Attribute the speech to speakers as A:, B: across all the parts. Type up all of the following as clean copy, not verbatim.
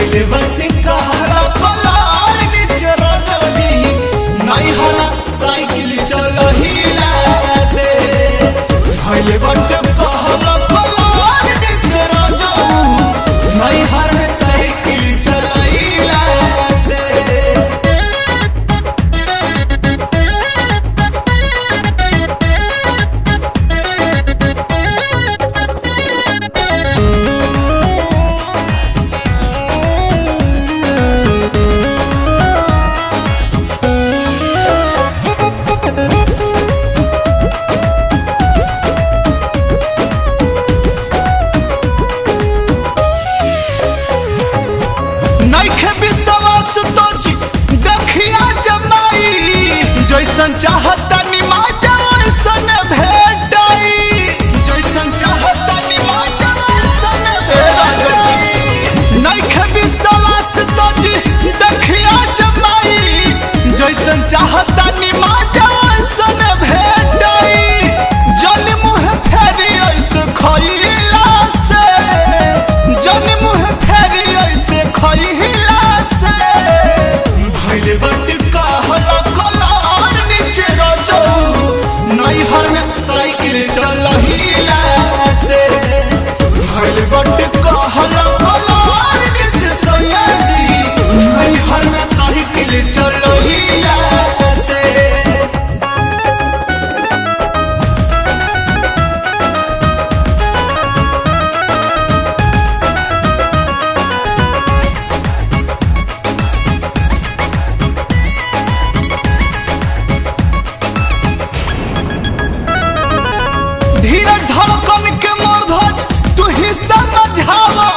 A: भइले बाटे कहला कलार नीचे रजनी नहीं हरा साइकिल चलहिला से भइले बाटे कहला कलार नीचे रजनी नहीं हरा साइकिल चलहिला से। जैसन चाहता निमाजा वैसन भेटाई जैसन चाहता निमाजा वैसन भेटाई नइखे विश्वास तो जी देखिया जमाई जैसन चाहता निमाजा वैसन भेटाई जन मुँह फेरी ऐसे खइला से जन मुँह फेरी ऐसे खइला से भइले बाटे कहला हर में साइकिल चलहिला से भइले बाटे कहला कलार नीचे सैया जी नहीं हर में साइकिल चलहिला से। धीरज धड़कन के मर्धज तू ही समझावा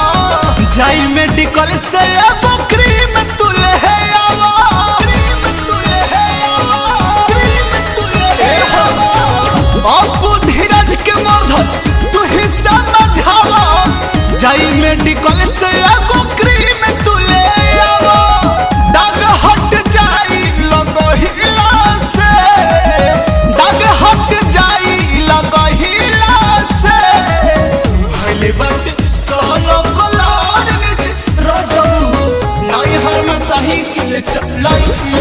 A: जाई मेडिकल से एगो क्रीम तू ले आवा क्रीम तू ले आवा क्रीम तू ले आवा अब धीरज के मर्धज तू ही समझावा जाई मेडिकल से एगो क्रीम तू ले आवा दाग हट जाई लगहिला से दाग हट जाई लगहिला बाटे कहला कलार नीचे रजनी नहीं हर में साइकिल चलाई।